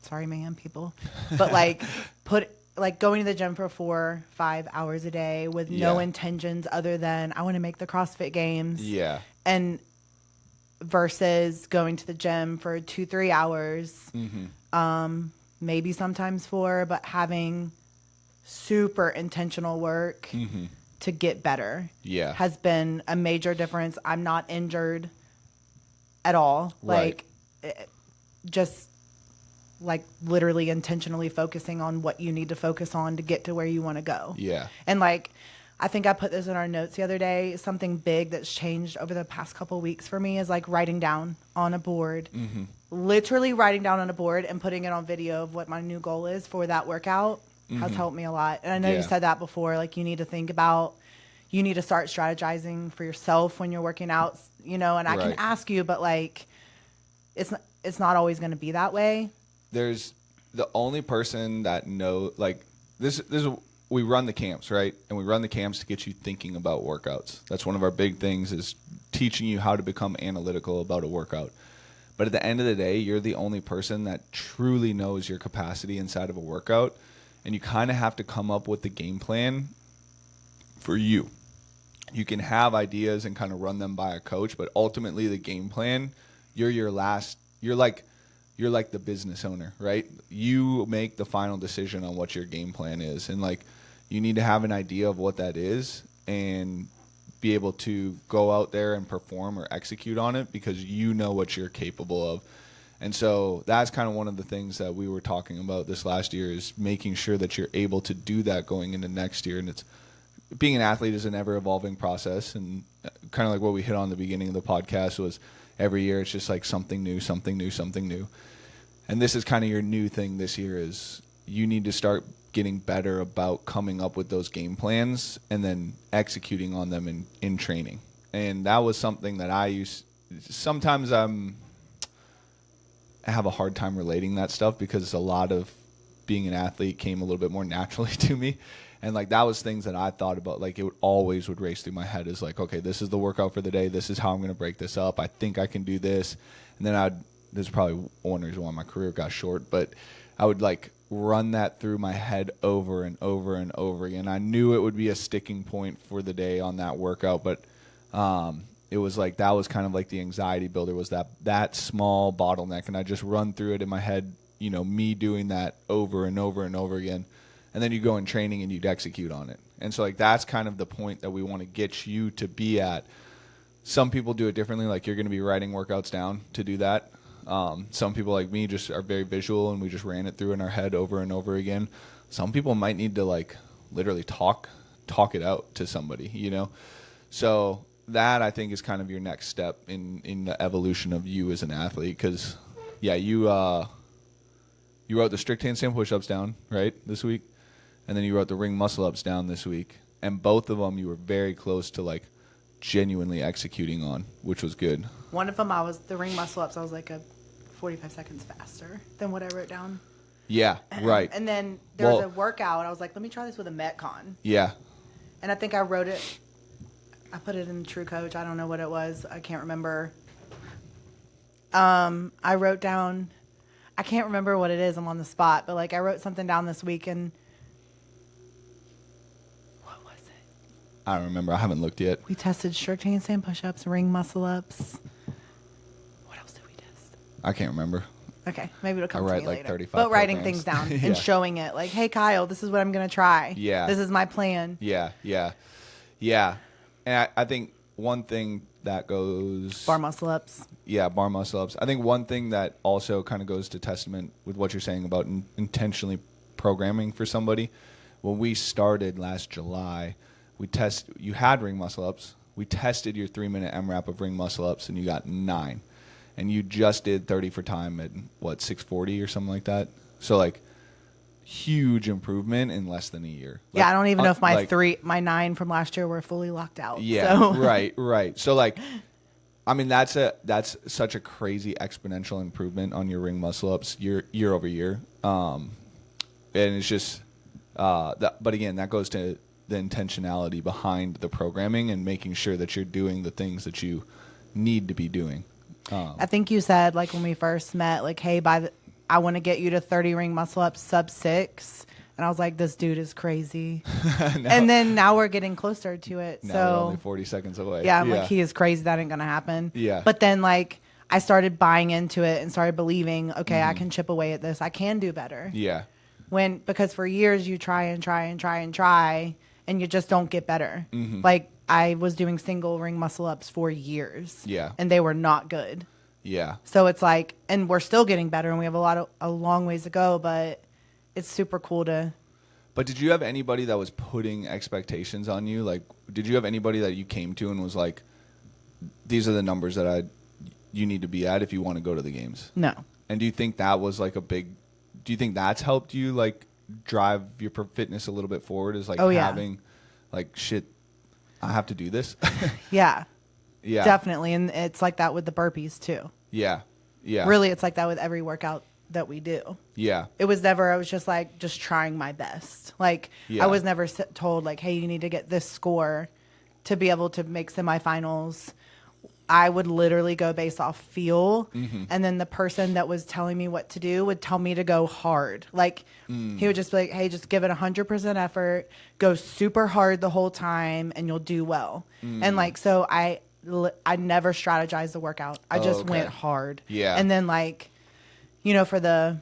Sorry, mayhem people. But like going to the gym for 4-5 hours a day with no intentions other than I want to make the CrossFit games. Yeah. And versus going to the gym for 2-3 hours, maybe sometimes 4, but having super intentional work to get better has been a major difference. I'm not injured at all. Right. Like just like literally intentionally focusing on what you need to focus on to get to where you want to go. Yeah. And like, I think I put this in our notes the other day. Something big that's changed over the past couple of weeks for me is like writing down on a board, literally writing down on a board and putting it on video of what my new goal is for that workout has helped me a lot. And I know you said that before, like you need to think about, you need to start strategizing for yourself when you're working out, you know, and I can ask you, but like, it's not always going to be that way. There's the only person that like this is we run the camps, right? And we run the camps to get you thinking about workouts. That's one of our big things, is teaching you how to become analytical about a workout. But at the end of the day, you're the only person that truly knows your capacity inside of a workout, and you kind of have to come up with the game plan for you. You can have ideas and kind of run them by a coach, but ultimately the game plan, you're you're like the business owner, right? You make the final decision on what your game plan is. And like, you need to have an idea of what that is and be able to go out there and perform or execute on it because you know what you're capable of. And so that's kind of one of the things that we were talking about this last year is making sure that you're able to do that going into next year. And it's being an athlete is an ever evolving process. And kind of like what we hit on the beginning of the podcast was every year it's just like something new, something new, something new. And this is kind of your new thing this year is you need to start getting better about coming up with those game plans and then executing on them in training. And that was something that sometimes I have a hard time relating that stuff because a lot of being an athlete came a little bit more naturally to me. And like that was things that I thought about, like it would race through my head is like, okay, this is the workout for the day. This is how I'm going to break this up. I think I can do this. And then there's probably one reason why my career got short, but I would like run that through my head over and over and over again. I knew it would be a sticking point for the day on that workout, but it was like that was kind of like the anxiety builder was that small bottleneck, and I just run through it in my head, me doing that over and over and over again. And then you go in training and you'd execute on it. And so like that's kind of the point that we want to get you to be at. Some people do it differently, like you're going to be writing workouts down to do that. Some people like me just are very visual and we just ran it through in our head over and over again. Some people might need to like literally talk it out to somebody, So that I think is kind of your next step in the evolution of you as an athlete. Cause yeah, you wrote the strict handstand push-ups down, right, this week. And then you wrote the ring muscle-ups down this week. And both of them you were very close to like genuinely executing on, which was good. One of them, the ring muscle-ups, I was like 45 seconds faster than what I wrote down. Yeah, right. And then there was a workout. I was like, let me try this with a Metcon. Yeah. And I think I wrote it. I put it in True Coach. I don't know what it was. I can't remember. I wrote down. I can't remember what it is. I'm on the spot. But like I wrote something down this week and. What was it? I don't remember. I haven't looked yet. We tested strict handstand push-ups, ring muscle-ups. What else did we test? I can't remember. Okay, maybe it'll come to me like later. 35 but writing programs. things down Yeah. and showing it, like, hey, Kyle, this is what I'm going to try. Yeah. This is my plan. Yeah. And I think one thing that goes... Bar muscle-ups. Yeah, bar muscle-ups. I think one thing that also kind of goes to testament with what you're saying about intentionally programming for somebody, when we started last July, you had ring muscle-ups. We tested your 3-minute MRAP of ring muscle-ups, and you got 9. And you just did 30 for time at, 640 or something like that? So, like, huge improvement in less than a year. Like, I don't even know if my 9 from last year were fully locked out. Yeah, so. right. So, like, I mean, that's such a crazy exponential improvement on your ring muscle-ups year over year. And it's just, but again, that goes to the intentionality behind the programming and making sure that you're doing the things that you need to be doing. I think you said, like, when we first met, like, hey, I want to get you to 30 ring muscle-ups sub 6. And I was like, this dude is crazy. And then now we're getting closer to it. Now so we're only 40 seconds away. Yeah, I'm like, he is crazy. That ain't going to happen. Yeah. But then, like, I started buying into it and started believing, okay, I can chip away at this. I can do better. Yeah. Because for years you try and try and try and try, and you just don't get better. Mm-hmm. Like, I was doing single ring muscle-ups for years. Yeah. And they were not good. Yeah. So it's like, and we're still getting better, and we have a long ways to go, but it's super cool to. But did you have anybody that was putting expectations on you? Like, did you have anybody that you came to and was like, these are the numbers that you need to be at if you want to go to the games? No. And do you think that was like do you think that's helped you like drive your fitness a little bit forward, is like having like, shit, I have to do this? Yeah. Yeah. Definitely. And it's like that with the burpees too. Yeah. Yeah. Really, it's like that with every workout that we do. Yeah. It was never, I was just like, just trying my best. Like, Yeah. I was never told like, hey, you need to get this score to be able to make semifinals. I would literally go based off feel. Mm-hmm. And then the person that was telling me what to do would tell me to go hard. Like, he would just be like, hey, just give it 100% effort, go super hard the whole time, and you'll do well. And like, so I never strategized the workout. I just went hard. Yeah. And then like, for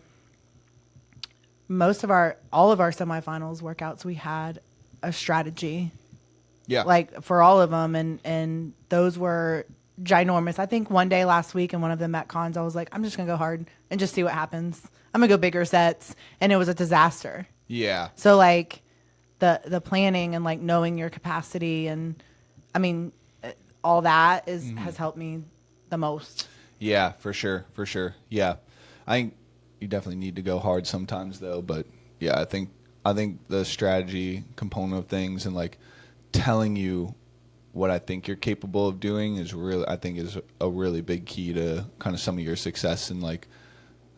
all of our semifinals workouts, we had a strategy. Yeah. Like for all of them. And those were ginormous. I think one day last week in one of the Metcons, I was like, I'm just going to go hard and just see what happens. I'm going to go bigger sets. And it was a disaster. Yeah. So like the planning and like knowing your capacity and I mean, all that has helped me the most. Yeah, for sure. Yeah. I think you definitely need to go hard sometimes though, but yeah, I think the strategy component of things and like telling you what I think you're capable of doing is a really big key to kind of some of your success. And like,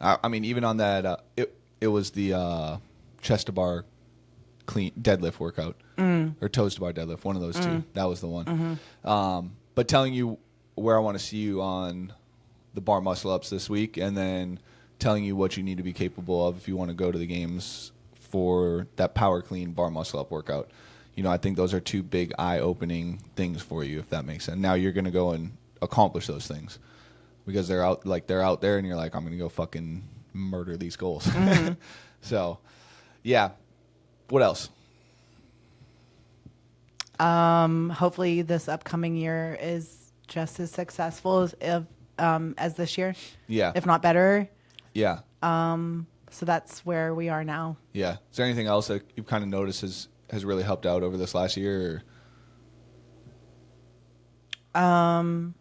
I mean, even on that, it was the chest to bar clean deadlift workout or toes to bar deadlift, one of those two. That was the one. But telling you where I want to see you on the bar muscle ups this week, and then telling you what you need to be capable of if you want to go to the games for that power clean bar muscle up workout. I think those are two big eye-opening things for you, if that makes sense. Now you're going to go and accomplish those things because they're out there, and you're like, I'm going to go fucking murder these goals. So, yeah. What else? Hopefully this upcoming year is just as successful as this year. Yeah. If not better. Yeah. So that's where we are now. Yeah. Is there anything else that you've kind of noticed has really helped out over this last year? Or?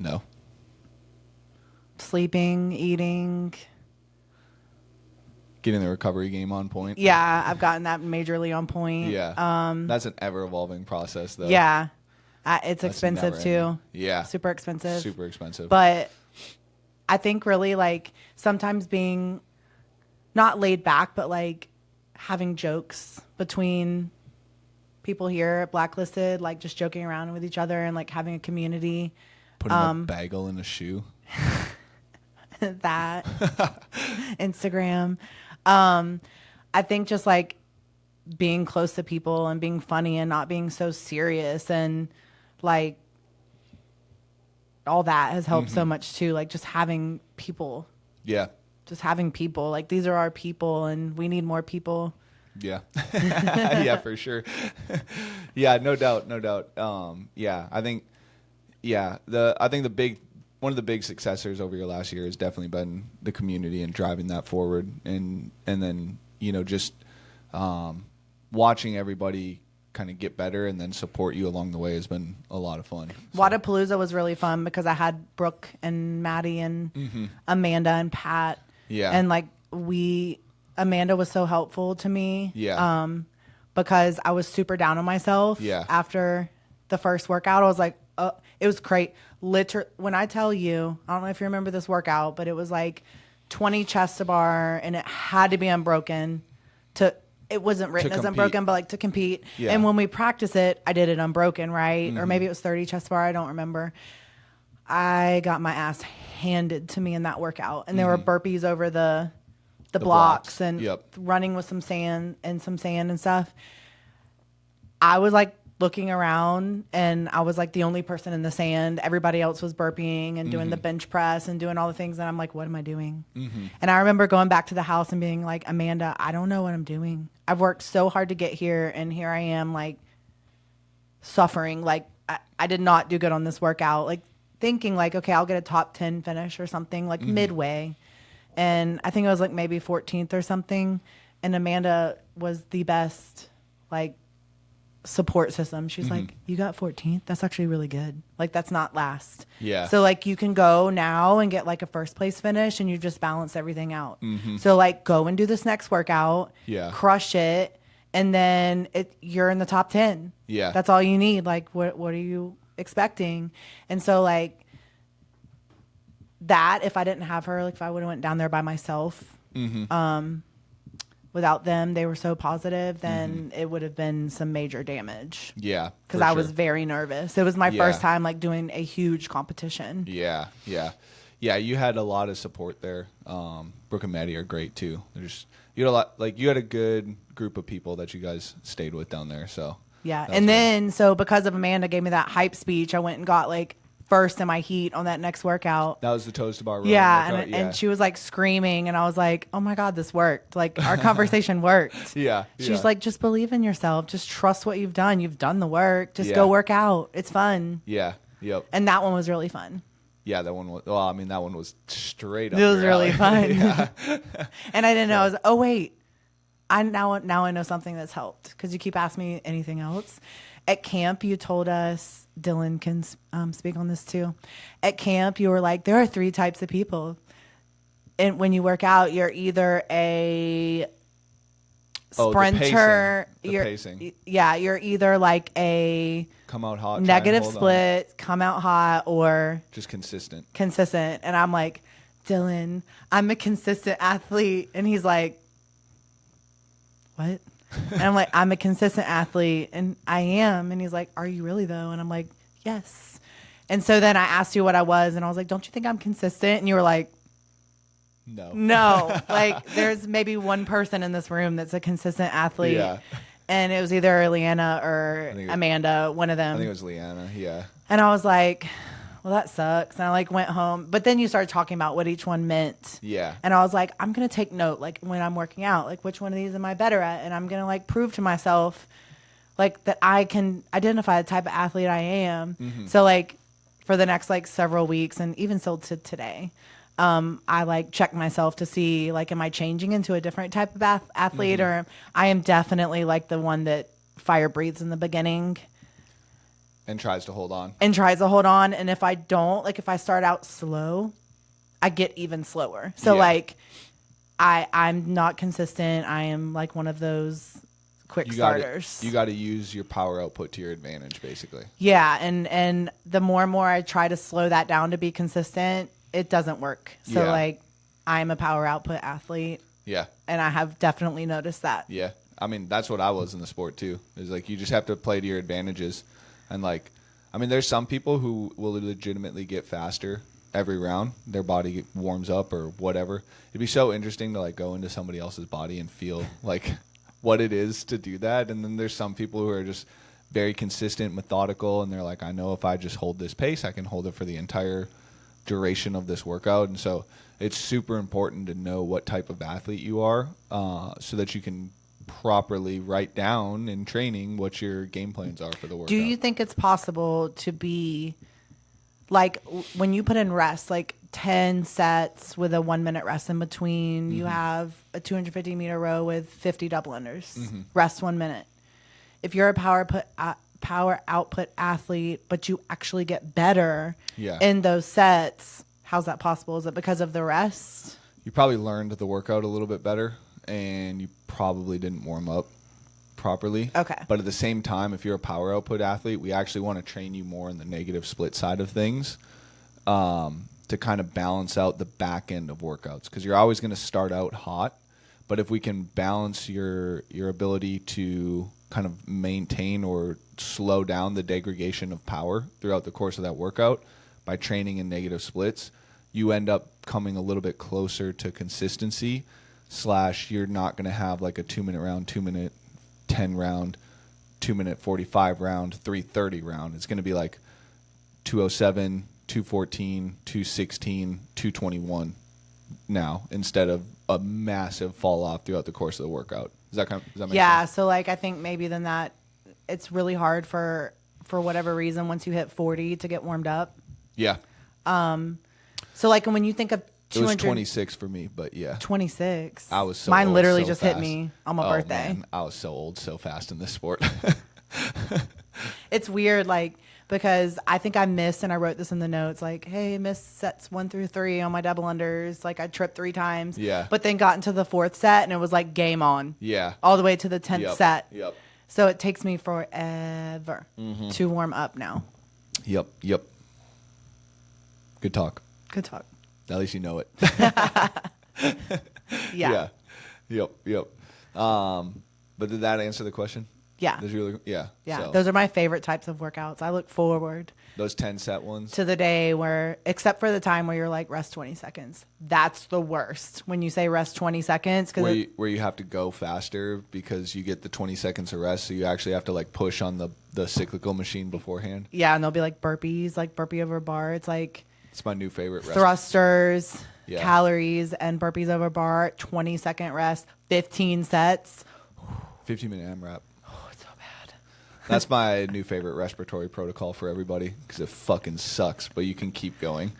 No. Sleeping, eating. Getting the recovery game on point. Yeah, I've gotten that majorly on point. Yeah. That's an ever-evolving process, though. Yeah. It's expensive, too. Yeah. Super expensive. Super expensive. But I think really, like, sometimes being not laid back, but, like, having jokes between people here at Blacklisted, like, just joking around with each other and, like, having a community. Putting a bagel in a shoe. That. Instagram. I think just, like, being close to people and being funny and not being so serious and, like, all that has helped so much too. Like just having people. Yeah. Just having people. Like these are our people and we need more people. Yeah. Yeah, for sure. Yeah, no doubt. Yeah, I think one of the big successors over your last year has definitely been the community and driving that forward and then, just watching everybody kind of get better and then support you along the way has been a lot of fun. So. Wadapalooza was really fun because I had Brooke and Maddie and Amanda and Pat. Yeah. And like Amanda was so helpful to me. Yeah. Because I was super down on myself. Yeah. After the first workout, I was like, it was great. When I tell you, I don't know if you remember this workout, but it was like 20 chest to bar and it had to be unbroken it wasn't written as unbroken, but like to compete. Yeah. And when we practice it, I did it unbroken, right? Or maybe it was 30 chest bar. I don't remember. I got my ass handed to me in that workout. And there were burpees over the blocks and running with some sand and stuff. I was like looking around and I was like the only person in the sand. Everybody else was burpeeing and doing the bench press and doing all the things. And I'm like, what am I doing? And I remember going back to the house and being like, Amanda, I don't know what I'm doing. I've worked so hard to get here. And here I am like suffering. Like I did not do good on this workout. Like thinking like, okay, I'll get a top 10 finish or something like midway. And I think it was like maybe 14th or something. And Amanda was the best, like, support system. She's like, you got 14th? That's actually really good. Like, that's not last. Yeah. So, like, you can go now and get, like, a first place finish and you just balance everything out. So, like, go and do this next workout. Yeah. Crush it. And then you're in the top 10. Yeah. That's all you need. Like, what are you expecting? And so, like, that, if I didn't have her, like, if I would have went down there by myself, without them, they were so positive, then it would have been some major damage. Yeah. Because I was very nervous. It was my first time like doing a huge competition. Yeah. You had a lot of support there. Brooke and Maddie are great too. You had a good group of people that you guys stayed with down there. So yeah. And then so because of Amanda gave me that hype speech, I went and got like first in my heat on that next workout. That was the toes to bar rowing Yeah, workout? and she was like screaming, and I was like, oh my God, this worked. Like our conversation worked. Yeah. She's like, just believe in yourself. Just trust what you've done. You've done the work. Just go work out. It's fun. Yeah. Yep. And that one was really fun. Yeah, that one was. Well, I mean, that one was straight up. It was really fun. Yeah. And I didn't know. I was. Oh wait, now I know something that's helped, because you keep asking me anything else. At camp, you told us, Dylan can speak on this too. At camp, you were like, there are 3 types of people, and when you work out, you're either a sprinter, the pacing. Yeah, you're either like a come out hot, negative split, come out hot, or just consistent. And I'm like, Dylan, I'm a consistent athlete. And he's like, what? And I'm like, I'm a consistent athlete, and I am. And he's like, are you really though? And I'm like, yes. And so then I asked you what I was, and I was like, don't you think I'm consistent? And you were like, no. Like, there's maybe one person in this room that's a consistent athlete. Yeah. And it was either Leanna or Amanda, one of them. I think it was Leanna, yeah. And I was like, well, that sucks. And I like went home. But then you started talking about what each one meant. Yeah. And I was like, I'm going to take note, like when I'm working out, like which one of these am I better at? And I'm going to like prove to myself like that I can identify the type of athlete I am. Mm-hmm. So like for the next like several weeks, and even still to today, I like check myself to see like, am I changing into a different type of athlete? Mm-hmm. Or I am definitely like the one that fire breathes in the beginning. And tries to hold on. And if I don't, like if I start out slow, I get even slower. So like I'm not consistent. I am like one of those quick starters. You got to use your power output to your advantage, basically. Yeah. And the more and more I try to slow that down to be consistent, it doesn't work. So like I'm a power output athlete. Yeah. And I have definitely noticed that. Yeah. I mean, that's what I was in the sport too. Is like you just have to play to your advantages. And like, I mean, there's some people who will legitimately get faster every round. Their body warms up or whatever. It'd be so interesting to like go into somebody else's body and feel like what it is to do that. And then there's some people who are just very consistent, methodical, and they're like, I know if I just hold this pace, I can hold it for the entire duration of this workout. And so it's super important to know what type of athlete you are, so that you can properly write down in training what your game plans are for the workout. Do you think it's possible to be like when you put in rest, like 10 sets with a 1 minute rest in between, mm-hmm. you have a 250 meter row with 50 double unders, mm-hmm. rest 1 minute. If you're a power output athlete, but you actually get better in those sets, how's that possible? Is it because of the rest? You probably learned the workout a little bit better, and you probably didn't warm up properly. Okay. But at the same time, if you're a power output athlete, we actually want to train you more in the negative split side of things, to kind of balance out the back end of workouts, because you're always going to start out hot. But if we can balance your ability to kind of maintain or slow down the degradation of power throughout the course of that workout by training in negative splits, you end up coming a little bit closer to consistency. / you're not going to have like a 2 minute round, 2 minute 10 round, 2 minute 45 round, 3:30 round. It's going to be like 207, 214, 216, 221 now, instead of a massive fall off throughout the course of the workout. Does that make sense? Yeah. So like, I think maybe then that it's really hard for whatever reason, once you hit 40 to get warmed up. Yeah. So like when you think of 200, it was 26 for me, but yeah. 26. I was so Mine old, literally so just fast. hit me on my birthday. Man, I was so old, so fast in this sport. It's weird, like, because I think I missed, and I wrote this in the notes, like, hey, missed sets 1 through 3 on my double unders. Like, I tripped 3 times. Yeah. But then got into the 4th set, and it was like game on. Yeah. All the way to the 10th set. Yep. So it takes me forever to warm up now. Yep. Good talk. At least you know it. Yeah. Yep. But did that answer the question? Yeah. Yeah. So Those are my favorite types of workouts. I look forward those 10-set ones to the day where, except for the time where you're like, rest 20 seconds. That's the worst. When you say rest 20 seconds. Where you have to go faster because you get the 20 seconds of rest. So you actually have to like push on the cyclical machine beforehand. Yeah. And they'll be like burpees, like burpee over bar. It's like. It's my new favorite rest. Thrusters, calories, and burpees over bar, 20-second rest, 15 sets. 15-minute AMRAP. Oh, it's so bad. That's my new favorite respiratory protocol for everybody because it fucking sucks, but you can keep going,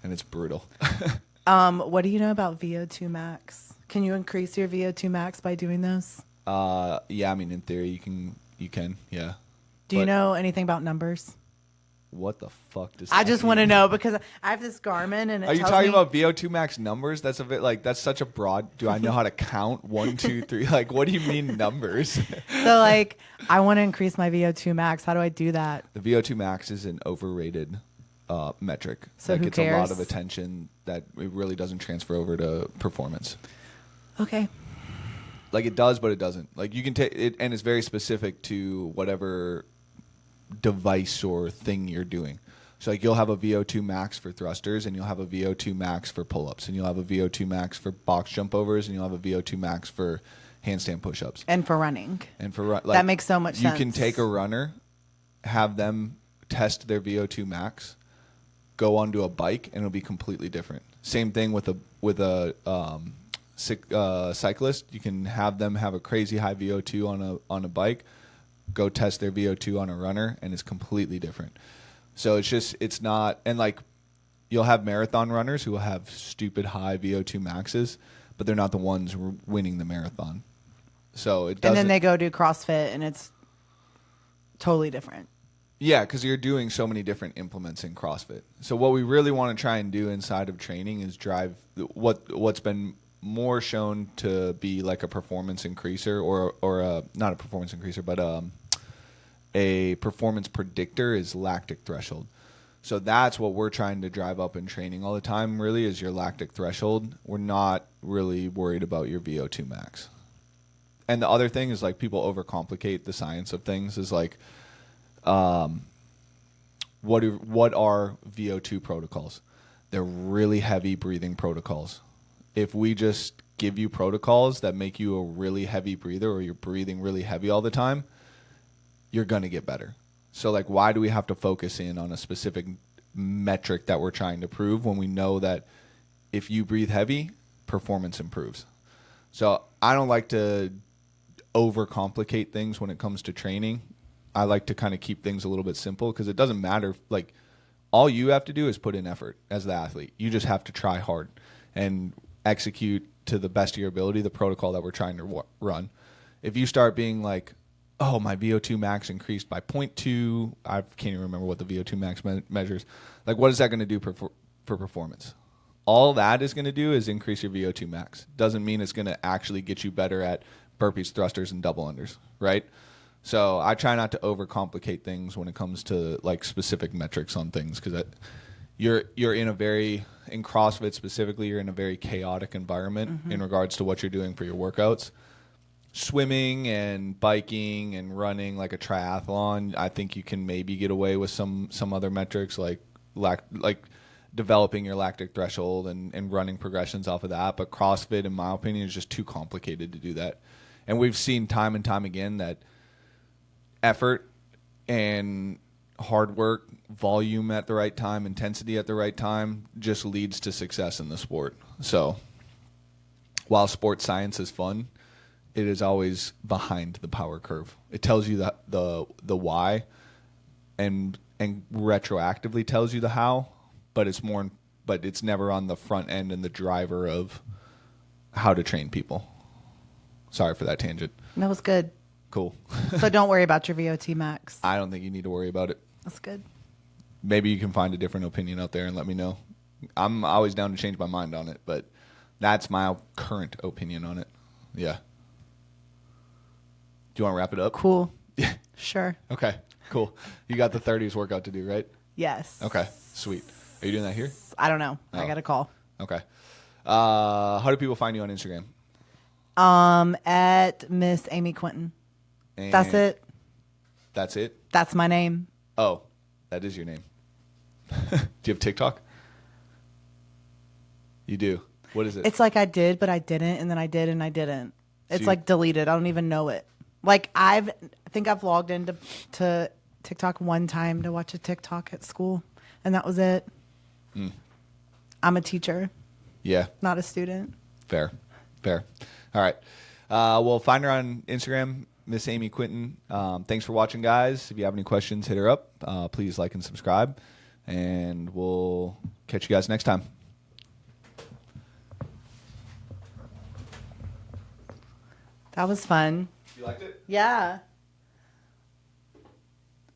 and it's brutal. What do you know about VO2 max? Can you increase your VO2 max by doing those? Yeah, I mean, in theory, you can, yeah. Do you know anything about numbers? What the fuck does I just want to know because I have this Garmin and it Are you tells talking me, about VO2 max numbers? That's a bit like, that's such a broad, do I know how to count? 1, 2, 3? Like, what do you mean numbers? So like, I want to increase my VO2 max. How do I do that? The VO2 max is an overrated metric. So that who gets cares? a lot of attention that it really doesn't transfer over to performance. Okay. Like it does, but it doesn't. Like you can take it, and it's very specific to whatever device or thing you're doing. So like you'll have a VO2 max for thrusters, and you'll have a VO2 max for pull-ups, and you'll have a VO2 max for box jump overs, and you'll have a VO2 max for handstand push-ups. And for running. And for like, that makes so much sense. You can take a runner, have them test their VO2 max, go onto a bike, and it'll be completely different. Same thing with a cyclist. You can have them have a crazy high VO2 on a bike, go test their VO2 on a runner, and it's completely different. So it's not, and like you'll have marathon runners who will have stupid high VO2 maxes, but they're not the ones winning the marathon. So it doesn't. And then they go do CrossFit and it's totally different. Yeah, because you're doing so many different implements in CrossFit. So what we really want to try and do inside of training is drive what's been more shown to be like a performance increaser or not a performance increaser, but a performance predictor is lactic threshold. So that's what we're trying to drive up in training all the time, really, is your lactic threshold. We're not really worried about your VO2 max. And the other thing is like people overcomplicate the science of things is like what are VO2 protocols? They're really heavy breathing protocols. If we just give you protocols that make you a really heavy breather or you're breathing really heavy all the time, you're going to get better. So like, why do we have to focus in on a specific metric that we're trying to prove when we know that if you breathe heavy, performance improves? So I don't like to overcomplicate things when it comes to training. I like to kind of keep things a little bit simple because it doesn't matter. Like all you have to do is put in effort as the athlete. You just have to try hard and execute to the best of your ability the protocol that we're trying to run. If you start being like, oh, my VO2 max increased by 0.2. I can't even remember what the VO2 max measures. Like, what is that going to do for performance? All that is going to do is increase your VO2 max. Doesn't mean it's going to actually get you better at burpees, thrusters, and double unders, right? So I try not to overcomplicate things when it comes to like specific metrics on things because you're in CrossFit specifically, you're in a very chaotic environment in regards to what you're doing for your workouts. Swimming and biking and running like a triathlon, I think you can maybe get away with some other metrics like developing your lactic threshold and running progressions off of that. But CrossFit, in my opinion, is just too complicated to do that. And we've seen time and time again that effort and hard work, volume at the right time, intensity at the right time just leads to success in the sport. So while sports science is fun, it is always behind the power curve. It tells you the why and retroactively tells you the how, but it's never on the front end and the driver of how to train people. Sorry for that tangent. That was good. Cool. So don't worry about your VO2 max. I don't think you need to worry about it. That's good. Maybe you can find a different opinion out there and let me know. I'm always down to change my mind on it, but that's my current opinion on it. Yeah. Do you want to wrap it up? Cool. Yeah. Sure. Okay, cool. You got the 30s workout to do, right? Yes. Okay, sweet. Are you doing that here? I don't know. Oh. I got a call. Okay. How do people find you on Instagram? At Miss Amy Quinton. And that's it. That's it? That's my name. Oh, that is your name. Do you have TikTok? You do. What is it? It's like I did, but I didn't, and then I did, and I didn't. It's like deleted. I don't even know it. Like I think I've logged into TikTok one time to watch a TikTok at school, and that was it. I'm a teacher. Yeah. Not a student. Fair. All right. Well, find her on Instagram, Miss Amy Quinton. Thanks for watching, guys. If you have any questions, hit her up. Please like and subscribe, and we'll catch you guys next time. That was fun. You liked it? Yeah.